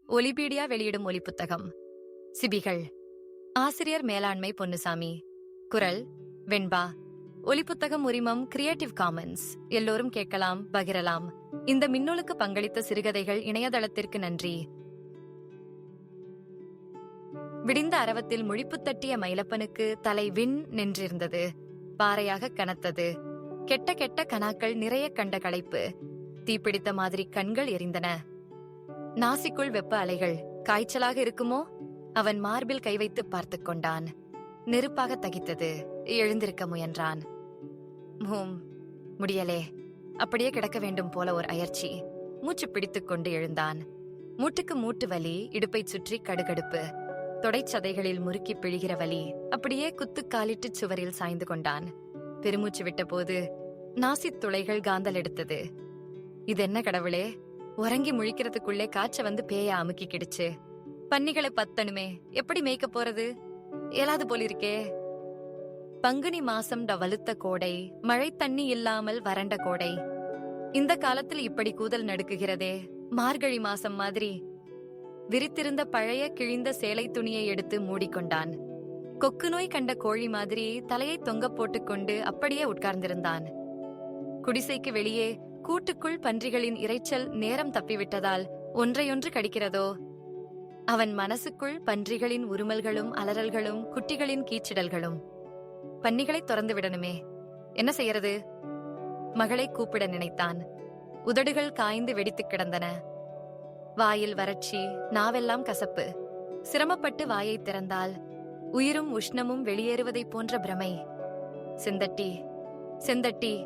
ஒலிபீடியா வெளியிடும் ஒலி புத்தகம். சிபிகள். ஆசிரியர் மேலாண்மை பொன்னுசாமி. குரல் வெண்பா. ஒலிப்புத்தகம் உரிமம் கிரியேட்டிவ் காமன்ஸ். எல்லோரும் கேட்கலாம், பகிரலாம். இந்த மின்னூலுக்கு பங்களித்த சிறுகதைகள் இணையதளத்திற்கு நன்றி. விடிந்த அரவத்தில் முழிப்பு தட்டிய மயிலப்பனுக்கு தலை விண் நின்றிருந்தது. பாறையாக கனத்தது. கெட்ட கெட்ட கனாக்கள் நிறைய கண்ட களைப்பு. தீப்பிடித்த மாதிரி கண்கள் எரிந்தன. நாசிக்குள் வெப்ப அலைகள். காய்ச்சலாக இருக்குமோ? அவன் மார்பில் கை வைத்து பார்த்துக் கொண்டான். நெருப்பாக தகித்தது. எழுந்திருக்க முயன்றான். முடியலே. அப்படியே கிடக்க வேண்டும் போல ஒரு அயற்சி. மூச்சு பிடித்துக் கொண்டு எழுந்தான். மூட்டுக்கு மூட்டு வலி, இடுப்பை சுற்றி கடுகடுப்பு, தொடைச்சதைகளில் முறுக்கி பிழிகிற வலி. அப்படியே குத்து காலிட்டு சுவரில் சாய்ந்து கொண்டான். பெருமூச்சு விட்ட போது நாசித் துளைகள் காந்தல் எடுத்தது. இது என்ன கடவுளே? உறங்கி முழிக்கிறதுக்குள்ளே காய்ச்ச வந்து பேய அமுக்கி கிடுச்சு. பன்னிகளை பத்தணுமே, எப்படி மேய்க்க போறது? ஏலாது போலிருக்கே. பங்குனி மாசம் வலுத்த கோடை, மழை தண்ணி இல்லாமல் வறண்ட கோடை. இந்த காலத்தில் இப்படி கூதல் நடுக்குகிறதே. மார்கழி மாசம் மாதிரி. விரித்திருந்த பழைய கிழிந்த சேலை துணியை எடுத்து மூடிக்கொண்டான். கொக்கு நோய் கண்ட கோழி மாதிரி தலையை தொங்க போட்டுக்கொண்டு அப்படியே உட்கார்ந்திருந்தான். குடிசைக்கு வெளியே கூட்டுக்குள் பன்றிகளின் இரைச்சல் நேரம் தப்பிவிட்டதால் ஒன்றையொன்று கடிக்கிறதோ? அவன் மனசுக்குள் பன்றிகளின் உருமல்களும் அலறல்களும், குட்டிகளின் கீச்சிடல்களும். பன்னிகளை திறந்து விடணுமே, என்ன செய்யறது? மகளை கூப்பிட நினைத்தான். உதடுகள் காய்ந்து வெடித்து கிடந்தன. வாயில் வறட்சி, நாவெல்லாம் கசப்பு. சிரமப்பட்டு வாயை திறந்தால் உயிரும் உஷ்ணமும் வெளியேறுவதைப் போன்ற பிரமை. செந்தட்டி, செந்தட்டி.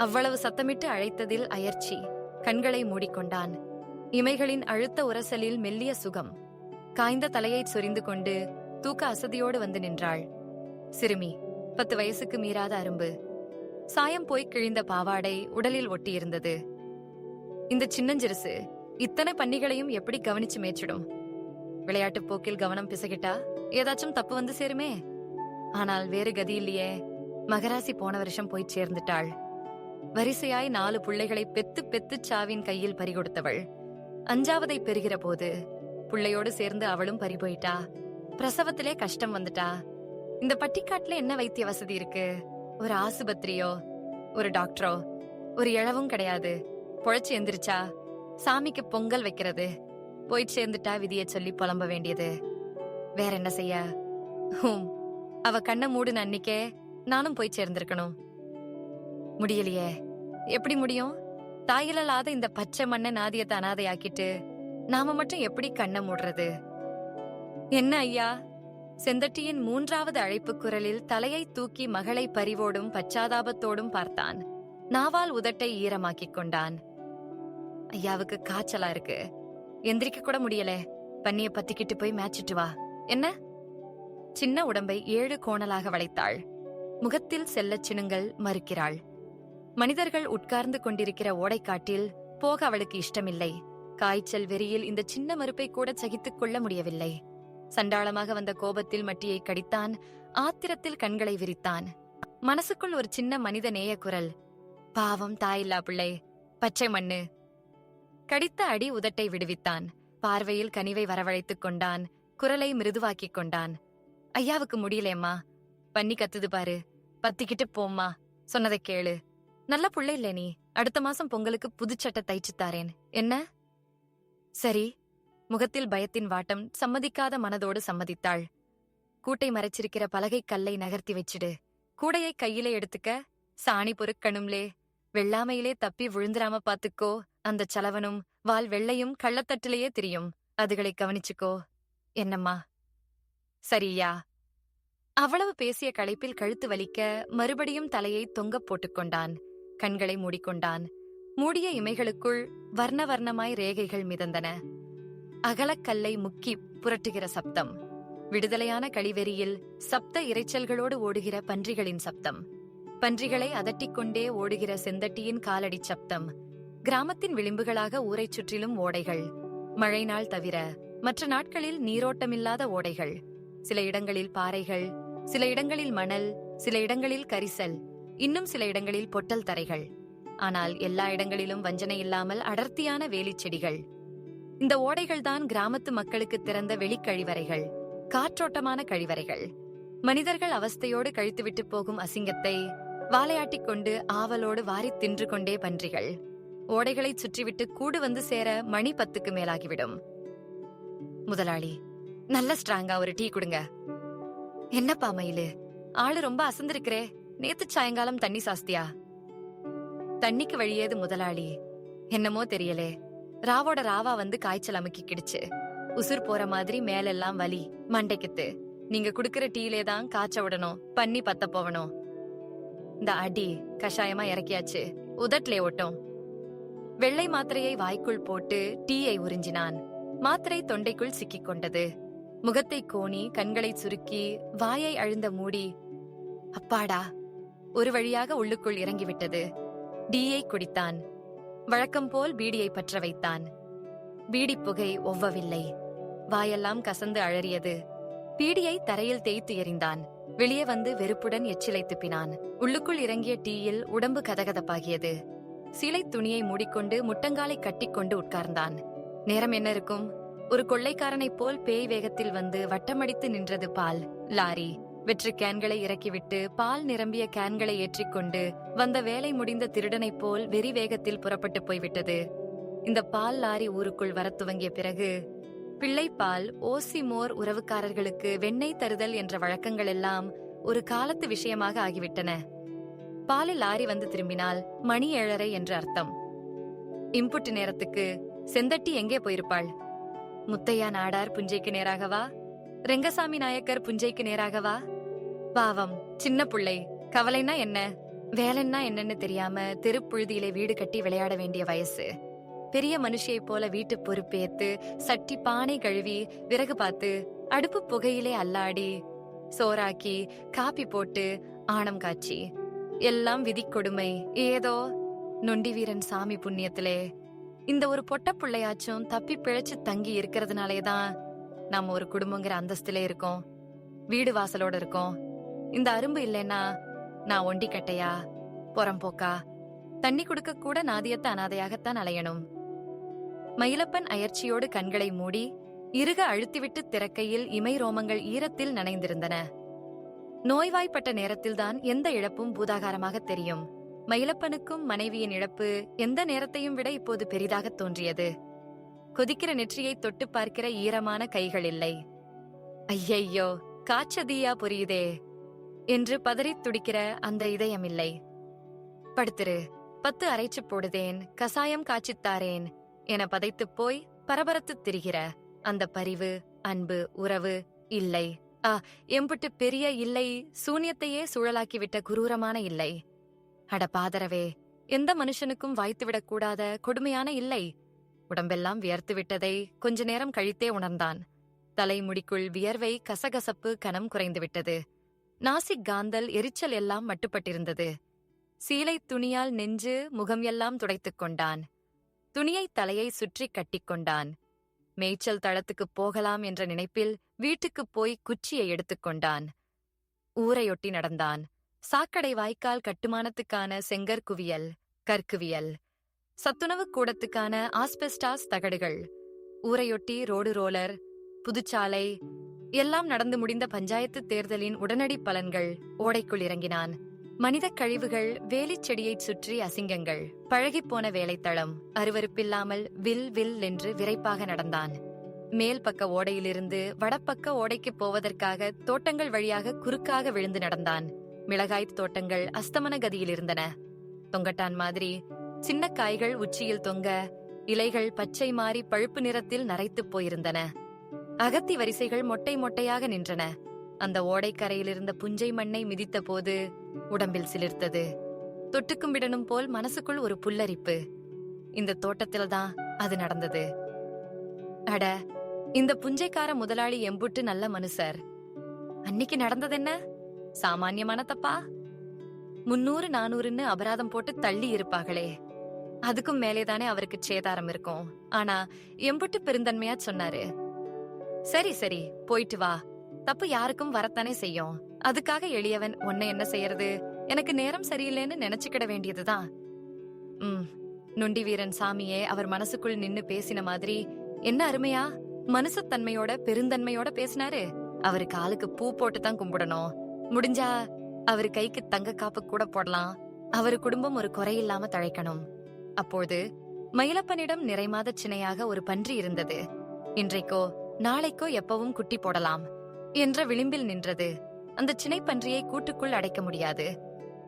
அவ்வளவு சத்தமிட்டு அழைத்ததில் அயர்ச்சி. கண்களை மூடிக்கொண்டான். இமைகளின் அழுத்த உரசலில் மெல்லிய சுகம். காய்ந்த தலையை சொரிந்து கொண்டு தூக்க அசதியோடு வந்து நின்றாள். சிறுமி, 10 வயசுக்கு மீறாத அரும்பு. சாயம் போய் கிழிந்த பாவாடை உடலில் ஒட்டியிருந்தது. இந்த சின்னஞ்சிறுசு இத்தனை பன்னிகளையும் எப்படி கவனிச்சு மேய்ச்சிடும்? விளையாட்டு போக்கில் கவனம் பிசகிட்டா ஏதாச்சும் தப்பு வந்து சேருமே. ஆனால் வேறு கதி இல்லையே. மகராசி போன வருஷம் போய் சேர்ந்துட்டாள். வரிசையாய் 4 புள்ளைகளை பெத்து பெத்து சாவின் கையில் பறிகொடுத்தவள் 5ஆவதை பெறுகிற போது புள்ளையோடு சேர்ந்து அவளும் பறிபோயிட்டா. பிரசவத்திலே கஷ்டம் வந்துட்டா. இந்த பட்டிக்காட்டுல என்ன வைத்திய வசதி இருக்கு? ஒரு ஆசுபத்திரியோ, ஒரு டாக்டரோ, ஒரு இழவும் கிடையாது. பொழைச்சு எந்திரிச்சா சாமிக்கு பொங்கல் வைக்கிறது. போய் சேர்ந்துட்டா விதியை சொல்லி புலம்ப வேண்டியது. வேற என்ன செய்ய? அவ கண்ணை மூடுன அன்னிக்கே நானும் போய் சேர்ந்திருக்கணும். முடியலையே. எப்படி முடியும்? தாயிலாத இந்த பச்சை மண்ணை நாதியத்தை அனாதையாக்கிட்டு நாம மட்டும் எப்படி கண்ணை மூடுறது? என்ன ஐயா? செந்தட்டியின் 3ஆவது அழைப்பு குரலில் தலையை தூக்கி மகளை பரிவோடும் பச்சாதாபத்தோடும் பார்த்தான். நாவால் உதட்டை ஈரமாக்கிக் கொண்டான். ஐயாவுக்கு காய்ச்சலா இருக்கு. எந்திரிக்க கூட முடியல. பன்னிய பத்திக்கிட்டு போய் மேய்ச்சிட்டு வா. என்ன? சின்ன உடம்பை 7 கோணலாக வளைத்தாள். முகத்தில் செல்லச் சினுங்கள் மறுக்கிறாள். மனிதர்கள் உட்கார்ந்து கொண்டிருக்கிற ஓடைக்காட்டில் போக அவளுக்கு இஷ்டமில்லை. காய்ச்சல் வெறியில் இந்த சின்ன மறுப்பை கூட சகித்துக் கொள்ள முடியவில்லை. சண்டாளமாக வந்த கோபத்தில் மட்டியை கடித்தான். ஆத்திரத்தில் கண்களை விரித்தான். மனசுக்குள் ஒரு சின்ன மனித நேய குரல். பாவம் தாயில்லா பிள்ளை, பச்சை மண்ணு. கடித்த அடி உதட்டை விடுவித்தான். பார்வையில் கனிவை வரவழைத்துக் கொண்டான். குரலை மிருதுவாக்கிக் கொண்டான். ஐயாவுக்கு முடியலேம்மா. பன்னி கத்துது பாரு. பத்திக்கிட்டு போம்மா. சொன்னதை கேளு. நல்ல புள்ளை இல்ல நீ. அடுத்த மாசம் பொங்கலுக்கு புதுச்சட்டை தைச்சு தாரேன். என்ன? சரி. முகத்தில் பயத்தின் வாட்டம். சம்மதிக்காத மனதோடு சம்மதித்தாள். கூட்டை மறைச்சிருக்கிற பலகை கல்லை நகர்த்தி வச்சிடு. கூடையை கையிலே எடுத்துக்க. சாணி பொறுக்கணும்லே. வெள்ளாமையிலே தப்பி விழுந்துராம பாத்துக்கோ. அந்த சலவனும் வால் வெள்ளையும் கள்ளத்தட்டிலேயே திரியும். அதுகளை கவனிச்சுக்கோ. என்னம்மா? சரியா? அவ்வளவு பேசிய களைப்பில் கழுத்து வலிக்க மறுபடியும் தலையை தொங்க போட்டுக்கொண்டான். கண்களை மூடிக்கொண்டான். மூடிய இமைகளுக்குள் வர்ண வர்ணமாய் ரேகைகள் மிதந்தன. அகலக்கல்லை முக்கி புரட்டுகிற சப்தம். விடுதலையான களிவெறியில் சப்த இரைச்சல்களோடு ஓடுகிற பன்றிகளின் சப்தம். பன்றிகளை அதட்டிக்கொண்டே ஓடுகிற செந்தட்டியின் காலடி சப்தம். கிராமத்தின் விளிம்புகளாக ஊரைச் சுற்றிலும் ஓடைகள். மழை நாள் தவிர மற்ற நாட்களில் நீரோட்டமில்லாத ஓடைகள். சில இடங்களில் பாறைகள், சில இடங்களில் மணல், சில இடங்களில் கரிசல், இன்னும் சில இடங்களில் பொட்டல் தரைகள். ஆனால் எல்லா இடங்களிலும் வஞ்சனை இல்லாமல் அடர்த்தியான வேலிச் செடிகள். இந்த ஓடைகள் தான் கிராமத்து மக்களுக்கு திறந்த வெளிக்கழிவறைகள், காற்றோட்டமான கழிவறைகள். மனிதர்கள் அவஸ்தையோடு கழித்துவிட்டு போகும் அசிங்கத்தை வாலையாட்டிக் கொண்டு ஆவலோடு வாரித் தின்று கொண்டே பன்றிகள். ஓடைகளை சுற்றிவிட்டு கூடு வந்து சேர மணி 10க்கு மேலாகிவிடும். முதலாளி, நல்ல ஸ்ட்ராங்கா ஒரு டீ கொடுங்க. என்னப்பா மயிலு, ஆளு ரொம்ப அசந்திருக்கிறே. நேத்து சாயங்காலம் தண்ணி சாஸ்தியா? தண்ணிக்கு வழியேது முதலாளி. என்னமோ தெரியலே, ராவோட ராவா வந்து காய்ச்சல் அமுக்கிக்கிடுச்சு. உசுர் போற மாதிரி மேலெல்லாம் வலி, மண்டைக்குத்து. நீங்க குடுக்கிற டீலே தான் காய்ச்ச விடணும், பண்ணி பத்த போவணும். இந்த அடி கஷாயமா இறக்கியாச்சு, உதட்லே ஓட்டும். வெள்ளை மாத்திரையை வாய்க்குள் போட்டு டீயை உறிஞ்சினான். மாத்திரை தொண்டைக்குள் சிக்கிக் கொண்டது. முகத்தை கோணி, கண்களை சுருக்கி, வாயை அழுந்த மூடி, அப்பாடா, ஒரு வழியாக உள்ளுக்குள் இறங்கிவிட்டது. டீயை குடித்தான். வழக்கம் போல் பீடியை பற்ற வைத்தான். பீடி புகை ஒவ்வவில்லை. வாயெல்லாம் கசந்து அழறியது. பீடியை தரையில் தேய்த்து எறிந்தான். வெளியே வந்து வெறுப்புடன் எச்சிலை துப்பினான். உள்ளுக்குள் இறங்கிய டீயில் உடம்பு கதகதப்பாகியது. சீலை துணியை மூடிக்கொண்டு முட்டங்காலை கட்டிக்கொண்டு உட்கார்ந்தான். நேரம் என்ன இருக்கும்? ஒரு கொள்ளைக்காரனைப் போல் பேய் வேகத்தில் வந்து வட்டமடித்து நின்றது பால் லாரி. வெற்று கேன்களை இறக்கிவிட்டு பால் நிரம்பிய கேன்களை ஏற்றிக்கொண்டு வந்த வேலை முடிந்த திருடனைப் போல் வெறி வேகத்தில் புறப்பட்டு போய்விட்டது. இந்த பால் லாரி ஊருக்குள் வரத் துவங்கிய பிறகு பிள்ளைப்பால், ஓசி மோர் உறவுக்காரர்களுக்கு வெண்ணெய் தருதல் என்ற வழக்கங்கள் எல்லாம் ஒரு காலத்து விஷயமாக ஆகிவிட்டன. பாலில் லாரி வந்து திரும்பினால் மணி 7:30 என்று அர்த்தம். இம்புட்டு நேரத்துக்கு செந்தட்டி எங்கே போயிருப்பாள்? முத்தையா நாடார் புஞ்சைக்கு நேராகவா? ரெங்கசாமி நாயக்கர் புஞ்சைக்கு நேராகவா? பாவம் சின்ன புள்ளை, கவலைன்னா என்ன, வேலைன்னா என்னன்னு தெரியாம தெருப்புழுதியிலே வீடு கட்டி விளையாட வேண்டிய வயசு. பெரிய மனுஷியை போல வீட்டு பொறுப்பேத்து, சட்டி பானை கழுவி, விறகு பார்த்து, அடுப்பு புகையிலே அல்லாடி, சோறாக்கி, காப்பி போட்டு, ஆணம் காய்ச்சி, எல்லாம் விதி கொடுமை. ஏதோ நொண்டி வீரன் சாமி புண்ணியத்திலே இந்த ஒரு பொட்ட பிள்ளையாச்சும் தப்பி பிழைச்சு தங்கி இருக்கிறதுனாலேதான் நாம ஒரு குடும்பங்கிற அந்தஸ்திலே இருக்கோம், வீடு வாசலோட இருக்கோம். இந்த அரும்பு இல்லைன்னா நான் ஒண்டி கட்டையா, புறம்போக்கா, தண்ணி குடுக்க கூட நாதியத்த அனாதையாகத்தான் அலையணும். மயிலப்பன் அயற்சியோடு கண்களை மூடி இறுக அழுத்திவிட்டு திறக்கையில் இமை ரோமங்கள் ஈரத்தில் நனைந்திருந்தன. நோய்வாய்ப்பட்ட நேரத்தில்தான் எந்த இழப்பும் பூதாகாரமாக தெரியும். மயிலப்பனுக்கும் மனைவியின் இழப்பு எந்த நேரத்தையும் விட இப்போது பெரிதாக தோன்றியது. கொதிக்கிற நெற்றியை தொட்டு பார்க்கிற ஈரமான கைகள் இல்லை. ஐயையோ, காய்ச்சதியா புரியுதே என்று பதறித் துடிக்கிற அந்த இதயம் இல்லை. படுத்திரு, 10 அரைச்சு போடுதேன், கசாயம் காய்ச்சித்தாரேன் என பதைத்துப் போய் பரபரத்துத் திரிகிற அந்த பரிவு, அன்பு, உறவு இல்லை. எம்புட்டு பெரிய இல்லை, சூன்யத்தையே சுழலாக்கிவிட்ட குரூரமான இல்லை. அட பாதரவே, எந்த மனுஷனுக்கும் வாய்த்துவிடக் கூடாத கொடுமையான இல்லை. உடம்பெல்லாம் வியர்த்து விட்டதை கொஞ்ச நேரம் கழித்தே உணர்ந்தான். தலைமுடிக்குள் வியர்வை, கசகசப்பு, கனம் குறைந்துவிட்டது. நாசிக் காந்தல், எரிச்சல் எல்லாம் மட்டுப்பட்டிருந்தது. சீலை துணியால் நெஞ்சு, முகம் எல்லாம் துடைத்துக் கொண்டான். துணியை தலையை சுற்றி கட்டிக்கொண்டான். மேய்ச்சல் தளத்துக்குப் போகலாம் என்ற நினைப்பில் வீட்டுக்குப் போய் குச்சியை எடுத்துக்கொண்டான். ஊரையொட்டி நடந்தான். சாக்கடை வாய்க்கால் கட்டுமானத்துக்கான செங்கற்குவியல், கற்குவியல், சத்துணவு கூடத்துக்கான ஆஸ்பெஸ்டாஸ் தகடுகள், ஊரையொட்டி ரோடு ரோலர், புதுச்சாலை எல்லாம் நடந்து முடிந்த பஞ்சாயத்து தேர்தலின் உடனடி பலன்கள். ஓடைக்குள் இறங்கினான். மனித கழிவுகள், வேலிச் செடியைச் சுற்றி அசிங்கங்கள், பழகிப்போன வேலைத்தளம். அருவருப்பில்லாமல் வில் வில் என்று விரைப்பாக நடந்தான். மேல் பக்க ஓடையிலிருந்து வடப்பக்க ஓடைக்குப் போவதற்காக தோட்டங்கள் வழியாக குறுக்காக விழுந்து நடந்தான். மிளகாய்த் தோட்டங்கள் அஸ்தமன கதியில் இருந்தன. தொங்கட்டான் மாதிரி சின்ன காய்கள் உச்சியில் தொங்க, இலைகள் பச்சை மாறி பழுப்பு நிறத்தில் நரைத்துப் போயிருந்தன. அகத்தி வரிசைகள் மொட்டை மொட்டையாக நின்றன. அந்த ஓடைக்கரையிலிருந்த புஞ்சை மண்ணை மிதித்த போது உடம்பில் சிலிர்த்தது. தொட்டுக்கும் விடணும் போல் மனசுக்குள் ஒரு புல்லரிப்பு. இந்த தோட்டத்தில்தான் அது நடந்தது. அட, இந்த புஞ்சைக்கார முதலாளி எம்புட்டு நல்ல மனுஷர். அன்னிக்கு நடந்ததென்ன? சாமான்யமான தப்பா? 300-400ன்னு அபராதம் போட்டு தள்ளி இருப்பாங்களே. அதுக்கும் மேலேதானே அவருக்கு சேதாரம் இருக்கும். ஆனா எம்புட்டு பெருந்தன்மையா சொன்னாரு. சரி சரி, போயிட்டு வா. தப்பு யாருக்கும் வரத்தானே செய்யும். அதுக்காக எளியவன் உன்னை என்ன செய்யறது, எனக்கு நேரம் சரியில்லைன்னு நினைச்சுக்கிட வேண்டியதுதான். நொண்டி வீரன் சாமியே அவர் மனசுக்குள் நின்னு பேசின மாதிரி என்ன அருமையா மனுஷத்தன்மையோட பெருந்தன்மையோட பேசினாரு. அவரு காலுக்கு பூ போட்டு தான் கும்பிடணும். முடிஞ்சா அவரு கைக்கு தங்க காப்பு கூட போடலாம். அவரு குடும்பம் ஒரு குறையில்லாம தழைக்கணும். அப்போது மயிலப்பனிடம் நிறைமாத சினையாக ஒரு பன்றி இருந்தது. இன்றைக்கோ நாளைக்கோ எப்பவும் குட்டி போடலாம் என்ற விளிம்பில் நின்றது. அந்த சினை பன்றியை கூட்டுக்குள் அடைக்க முடியாது.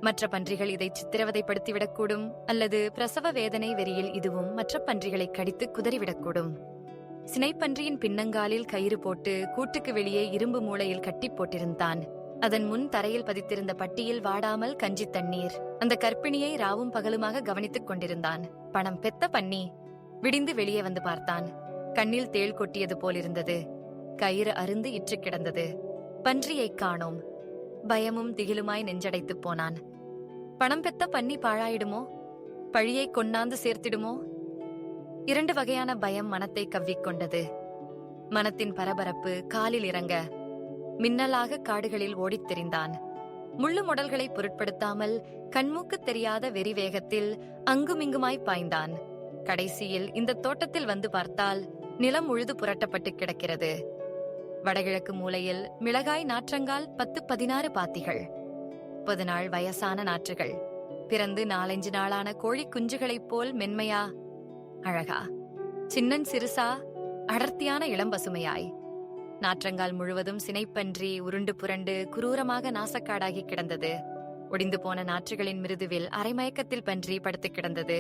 மற்ற பன்றிகள் இதை சித்திரவதைப்படுத்திவிடக்கூடும், அல்லது பிரசவ வேதனை வெறியில் இதுவும் மற்ற பன்றிகளை கடித்து குதறிவிடக்கூடும். சினைப்பன்றியின் பின்னங்காலில் கயிறு போட்டு கூட்டுக்கு வெளியே இரும்பு மூலையில் கட்டி போட்டிருந்தான். அதன் முன் தரையில் பதித்திருந்த பட்டியில் வாடாமல் கஞ்சி தண்ணீர். அந்த கர்ப்பிணியை ராவும் பகலுமாக கவனித்துக் கொண்டிருந்தான். பணம் பெத்த பன்னி. விடிந்து வெளியே வந்து பார்த்தான். கண்ணில் தேள் கொட்டியது போலிருந்தது. கயிறு அருந்து இற்று கிடந்தது. பன்றியை காணோம். பயமும் திகிலுமாய் நெஞ்சடைத்துப் போனான். பணம் பெத்த பன்னி பாழாயிடுமோ? பழியை கொன்னாந்து சேர்த்திடுமோ? 2 வகையான பயம் மனத்தை கவ்விக்கொண்டது. மனத்தின் பரபரப்பு காலில் இறங்க மின்னலாக காடுகளில் ஓடித் திரிந்தான். முள்ளு முடல்களை பொருட்படுத்தாமல் கண்மூக்கு தெரியாத வெறி வேகத்தில் அங்குமிங்குமாய் பாய்ந்தான். கடைசியில் இந்த தோட்டத்தில் வந்து பார்த்தால் நிலம் உழுது புரட்டப்பட்டு கிடக்கிறது. வடகிழக்கு மூலையில் மிளகாய் நாற்றங்கால் 10-16 பாத்திகள். 30 நாள் வயசான நாற்றுகள். பிறந்து 4-5 நாளான கோழி குஞ்சுகளைப் போல் மென்மையா, அழகா, சின்னன் சிறுசா, அடர்த்தியான இளம்பசுமையாய். நாற்றங்கால் முழுவதும் சினைப்பன்றி உருண்டு புரண்டு குரூரமாக நாசக்காடாகி கிடந்தது. ஒடிந்து போன நாற்றுகளின் மிருதுவில் அரைமயக்கத்தில் பன்றி படுத்து கிடந்தது.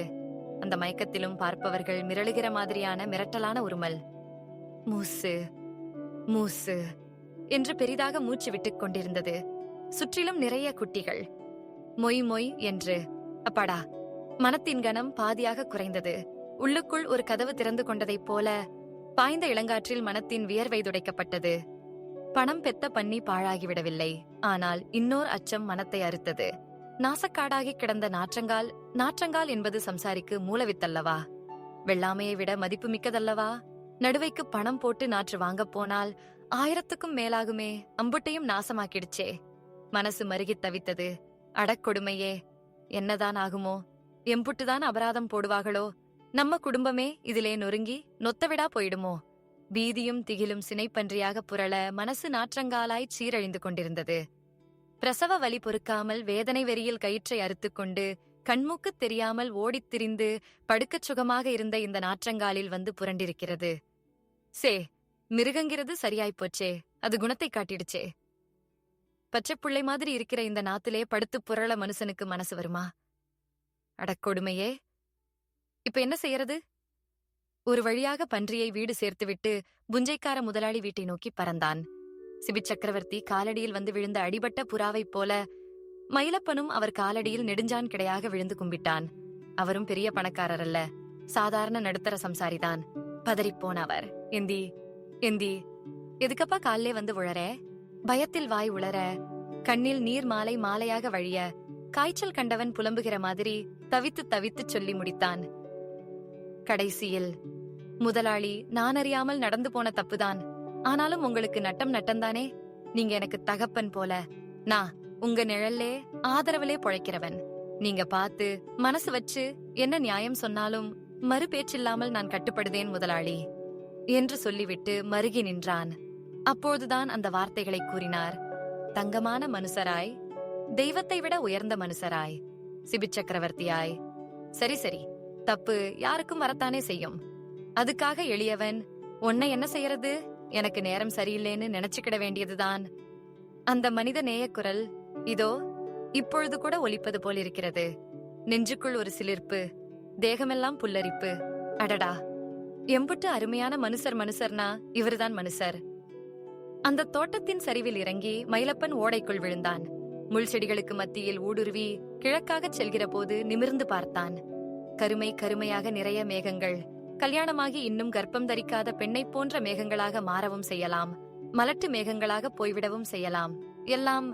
அந்த மயக்கத்திலும் பார்ப்பவர்கள் மிரளுகிற மாதிரியான மிரட்டலான உருமல். மூசு மூசு என்று பெரிதாக மூச்சு விட்டுக் கொண்டிருந்தது. சுற்றிலும் நிறைய குட்டிகள். மொய் மொய் என்று. அப்பாடா, மனத்தின் கனம் பாதியாக குறைந்தது. உள்ளுக்குள் ஒரு கதவு திறந்து கொண்டதைப் போல பாய்ந்த இளங்காற்றில் மனத்தின் வியர்வை துடைக்கப்பட்டது. பணம் பெத்த பன்னி பாழாகிவிடவில்லை. ஆனால் இன்னோர் அச்சம் மனத்தை அறுத்தது. நாசக்காடாகி கிடந்த நாற்றங்கால் என்பது சம்சாரிக்கு மூலவித்தல்லவா? வெள்ளாமையை விட மதிப்பு மிக்கதல்லவா? நடுவைக்கு பணம் போட்டு நாற்று வாங்கப் போனால் 1000க்கும் மேலாகுமே. அம்புட்டையும் நாசமாக்கிடுச்சே. மனசு மருகித் தவித்தது. அடக்கொடுமையே, என்னதான் ஆகுமோ? எம்புட்டுதான் அபராதம் போடுவார்களோ? நம்ம குடும்பமே இதிலே நொறுங்கி நொத்தவிடா போயிடுமோ? பீதியும் திகிலும் சினைப்பன்றியாக புரள மனசு நாற்றங்காலாய் சீரழிந்து கொண்டிருந்தது. பிரசவ வலி பொறுக்காமல் வேதனை வெறியில் கயிற்றை அறுத்துக்கொண்டு கண்மூக்குத் தெரியாமல் ஓடித் திரிந்து படுக்கச் சுகமாக இருந்த இந்த நாற்றங்காலில் வந்து புரண்டிருக்கிறது. மிருகங்கிறது சரியாய்ப்போச்சே. அது குணத்தை காட்டிடுச்சே. பச்சைப்புள்ளை மாதிரி இருக்கிற இந்த நாத்திலே படுத்து புரள மனுஷனுக்கு மனசு வருமா? அடக்கொடுமையே, இப்ப என்ன செய்யறது? ஒரு வழியாக பன்றியை வீடு சேர்த்துவிட்டு புஞ்சைக்கார முதலாளி வீட்டை நோக்கி பறந்தான். சிபி சக்கரவர்த்தி காலடியில் வந்து விழுந்த அடிபட்ட புறாவைப் போல மயிலப்பனும் அவர் காலடியில் நெடுஞ்சான் கிடையாக விழுந்து கும்பிட்டான். அவரும் பெரிய பணக்காரர் அல்ல, சாதாரண நடுத்தர சம்சாரிதான். பதறிப்போன அவர், எந்தி எந்தி, எதுக்கப்பா காலிலே வந்து உழற? பயத்தில் வாய் உளர, கண்ணில் நீர் மாலை மாலையாக வழிய, காய்ச்சல் கண்டவன் புலம்புகிற மாதிரி தவித்து தவித்து சொல்லி முடித்தான். கடைசியில், முதலாளி, நான் அறியாமல் நடந்து போன தப்புதான். ஆனாலும் உங்களுக்கு நட்டம்தானே. நீங்க எனக்கு தகப்பன் போல. நான் உங்க நிழல்லே ஆதரவிலே பொழைக்கிறவன். நீங்க பார்த்து மனசு வச்சு என்ன நியாயம் சொன்னாலும் மறு பேச்சில்லாமல் நான் கட்டுப்படுதேன் முதலாளி என்று சொல்லிவிட்டு மருகி நின்றான். அப்போதுதான் அந்த வார்த்தைகளை கூறினார். தங்கமான மனுஷராய், தெய்வத்தை விட உயர்ந்த மனுஷராய், சிபி சக்கரவர்த்தியாய். சரி சரி, தப்பு யாருக்கும் வரத்தானே செய்யும். அதுக்காக எளியவன் உன்னை என்ன செய்யறது, எனக்கு நேரம் சரியில்லைன்னு நினைச்சுக்கிட வேண்டியதுதான். அந்த மனித நேயக்குரல் இதோ இப்பொழுது கூட ஒலிப்பது போல் இருக்கிறது. நெஞ்சுக்குள் ஒரு சிலிர்ப்பு, தேகமெல்லாம் புல்லரிப்பு. அடடா, எம்புட்டு அருமையான மனுஷர்னா இவருதான் மனுஷர். அந்த தோட்டத்தின் சரிவில் இறங்கி மயிலப்பன் ஓடைக்குள் விழுந்தான். முள் செடிகளுக்கு மத்தியில் ஊடுருவி கிழக்காகச் செல்கிற போது நிமிர்ந்து பார்த்தான். கருமையாக நிறைய மேகங்கள். கல்யாணமாகி இன்னும் கர்ப்பம் தரிக்காத பெண்ணை போன்ற மேகங்களாக மாறவும் செய்யலாம், மலட்டு மேகங்களாக போய்விடவும் செய்யலாம். எல்லாம்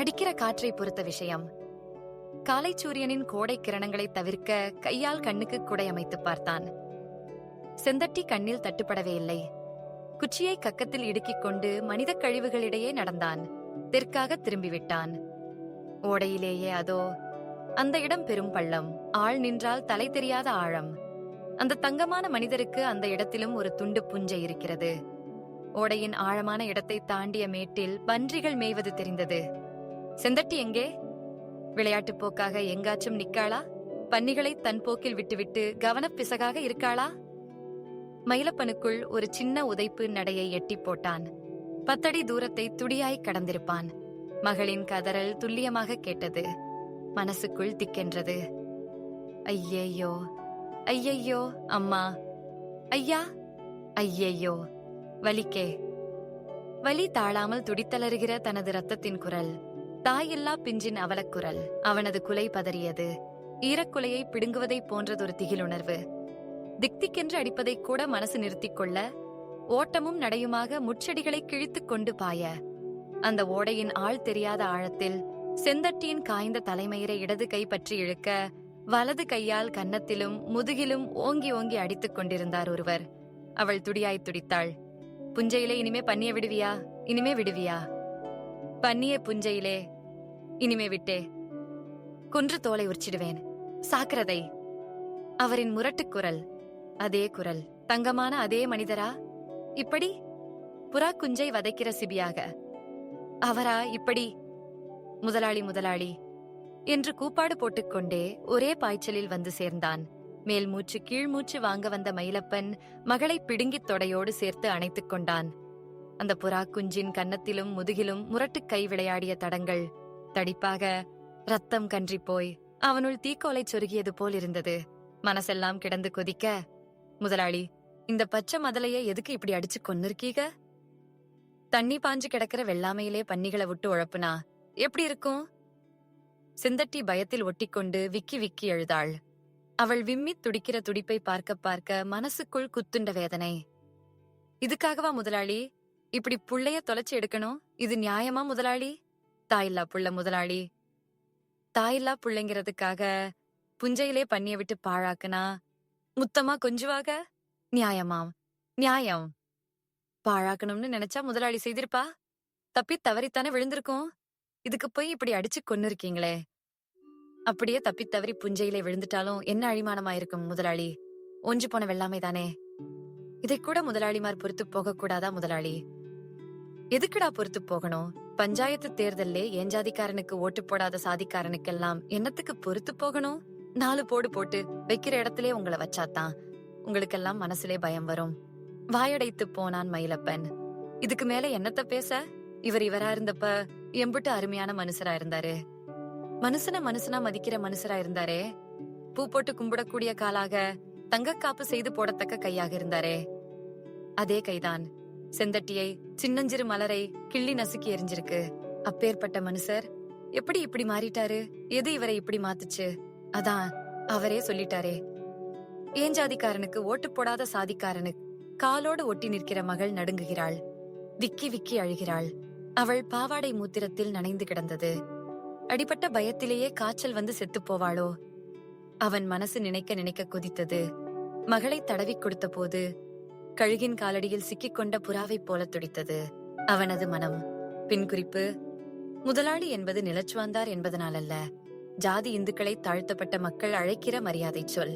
அடிக்கிற காற்றை பொறுத்த விஷயம். காலை சூரியனின் கோடை கிரணங்களை தவிர்க்க கையால் கண்ணுக்கு குடை அமைத்து பார்த்தான். செந்தட்டி கண்ணில் தட்டுப்படவே இல்லை. குச்சியை கக்கத்தில் இடுக்கிக் கொண்டு மனித கழிவுகளிடையே நடந்தான். தெற்காக திரும்பிவிட்டான். ஓடையிலேயே அதோ அந்த இடம் பெரும் பள்ளம். ஆள் நின்றால் தலை தெரியாத ஆழம். அந்த தங்கமான மனிதருக்கு அந்த இடத்திலும் ஒரு துண்டு புஞ்சை இருக்கிறது. ஓடையின் ஆழமான இடத்தை தாண்டிய மேட்டில் பன்றிகள் மேய்வது தெரிந்தது. செந்தட்டி எங்கே? விளையாட்டு போக்காக எங்காச்சும் நிக்காளா? பன்னிகளை தன் போக்கில் விட்டுவிட்டு கவனப்பிசகாக இருக்காளா? மயிலப்பனுக்குள் ஒரு சின்ன உதைப்பு நடையை எட்டி போட்டான். 10 அடி தூரத்தை துடியாய் கடந்திருப்பான். மகளின் கதறல் துல்லியமாக கேட்டது. மனசுக்குள் திக்கென்றது. ஐயையோ, ஐயையோ, அம்மா, ஐயா, ஐயையோ, வலிக்கே. வலி தாழாமல் துடித்தலறுகிற தனது ரத்தத்தின் குரல், தாயில்லா பிஞ்சின் அவலக்குரல். அவனது குலை பதறியது. ஈரக்குலையை பிடுங்குவதைப் போன்றதொரு திகிலுணர்வு. திக்திக்கென்று அடிப்பதை கூட மனசு நிறுத்திக் கொள்ள, ஓட்டமும் நடையுமாக முச்செடிகளை கிழித்துக் கொண்டு பாய, அந்த ஓடையின் ஆள் தெரியாத ஆழத்தில் செந்தட்டியின் காய்ந்த தலைமயிரை இடது கை பற்றி இழுக்க, வலது கையால் கன்னத்திலும் முதுகிலும் ஓங்கி ஓங்கி அடித்துக் கொண்டிருந்தார் ஒருவர். அவள் துடியாய் துடித்தாள். புஞ்சையிலே இனிமே பன்னிய விடுவியா? இனிமே விடுவியா? பன்னிய புஞ்சையிலே இனிமே விட்டே கொன்று தோலை உரிச்சிடுவேன். சாக்கிரதை. அவரின் முரட்டுக் குரல். அதே குரல். தங்கமான அதே மனிதரா? இப்படி புறா குஞ்சை வதைக்கிற சிபியாக அவரா இப்படி? முதலாளி, முதலாளி என்று கூப்பாடு போட்டுக்கொண்டே ஒரே பாய்ச்சலில் வந்து சேர்ந்தான். மேல் மூச்சு கீழ் மூச்சு வாங்க வந்த மயிலப்பன் மகளை பிடுங்கித் தொடையோடு சேர்த்து அணைத்துக் கொண்டான். அந்த புறா குஞ்சின் கன்னத்திலும் முதுகிலும் முரட்டுக் கை விளையாடிய தடங்கள் தடிப்பாக ரத்தம் கன்றி போய் அவனுள் தீக்கோலை சொருகியது போல் இருந்தது. மனசெல்லாம் கிடந்து கொதிக்க, முதலாளி, இந்த பச்சை மதலைய எதுக்கு இப்படி அடிச்சு கொன்னிருக்கீக? தண்ணி பாஞ்சு கிடக்கிற வெள்ளாமையிலே பன்னிகளை விட்டு உழப்புனா எப்படி இருக்கும்? செந்தட்டி பயத்தில் ஒட்டிக்கொண்டு விக்கி விக்கி எழுதாள். அவள் விம்மித் துடிக்கிற துடிப்பை பார்க்க பார்க்க மனசுக்குள் குத்துண்ட வேதனை. இதுக்காகவா முதலாளி இப்படி புள்ளைய தொலைச்சு எடுக்கணும்? இது நியாயமா முதலாளி? தாயில்லா புள்ள முதலாளி. தாயில்லா புள்ளைங்கிறதுக்காக புஞ்சையிலே பன்னிய விட்டு பாழாக்குனா முத்தமா கொஞ்சுவாக? நியாயமாம், நியாயம். பாழாக்கணும்னு நினைச்சா முதலாளி செய்திருப்பா? தப்பி தவறித்தானே விழுந்திருக்கும். இதுக்கு போய் இப்படி அடிச்சு கொன்னிருக்கீங்களே. அப்படியே தப்பி தவறி புஞ்சையிலே விழுந்துட்டாலும் என்ன அழிமானமாயிருக்கும் முதலாளி? ஒன்று போன வெள்ளாமை தானே. இதை கூட முதலாளிமார் பொறுத்து போக கூடாதா முதலாளி? எதுக்குடா பொறுத்து போகணும்? பஞ்சாயத்து தேர்தல்லே ஏஞ்சாதிக்காரனுக்கு ஓட்டு போடாத சாதிக்காரனுக்கெல்லாம் என்னத்துக்கு பொறுத்து போகணும்? 4 போடு போட்டு வைக்கிற இடத்திலே உங்களை வச்சாத்தான் உங்களுக்கெல்லாம் மனசுலே பயம் வரும். வாயடைத்து போனான் மயிலப்பன். இதுக்கு மேல என்னத்த பேச? இவரா இருந்தப்ப எம்புட்டு அருமையான மனுஷரா இருந்தாரு. மனுஷனா மதிக்கிற மனுஷரா இருந்தாரே. பூ போட்டு கும்பிடக்கூடிய காலாக தங்கக்காப்பு செய்து போடத்தக்க கையாக இருந்தாரே. அதே கைதான் செந்தட்டியை, சின்னஞ்சிறு மலரை கிள்ளி நசுக்கி எரிஞ்சிருக்கு. அப்பேற்பட்ட மனுஷர் எப்படி இப்படி மாறிட்டாரு? எது இவரை இப்படி மாத்துச்சு? அதான் அவரே சொல்லிட்டாரே, ஏஞ்சாதிக்காரனுக்கு ஓட்டு போடாத சாதிக்காரனுக்கு காலோடு ஒட்டி நிற்கிற மகள் நடுங்குகிறாள். விக்கி விக்கி அழுகிறாள். அவள் பாவாடை மூத்திரத்தில் நனைந்து கிடந்தது. அடிபட்ட பயத்திலேயே காய்ச்சல் வந்து செத்து போவாளோ? அவன் மனசு நினைக்க நினைக்க கொதித்தது. மகளை தடவி கொடுத்த போது கழுகின் காலடியில் சிக்கிக்கொண்ட புறாவைப் போல துடித்தது அவனது மனம். பின் குறிப்பு: முதலாளி என்பது நிலச்சுவாந்தார் என்பதனாலல்ல, ஜாதி இந்துக்களை தாழ்த்தப்பட்ட மக்கள் அழைக்கிற மரியாதை சொல்.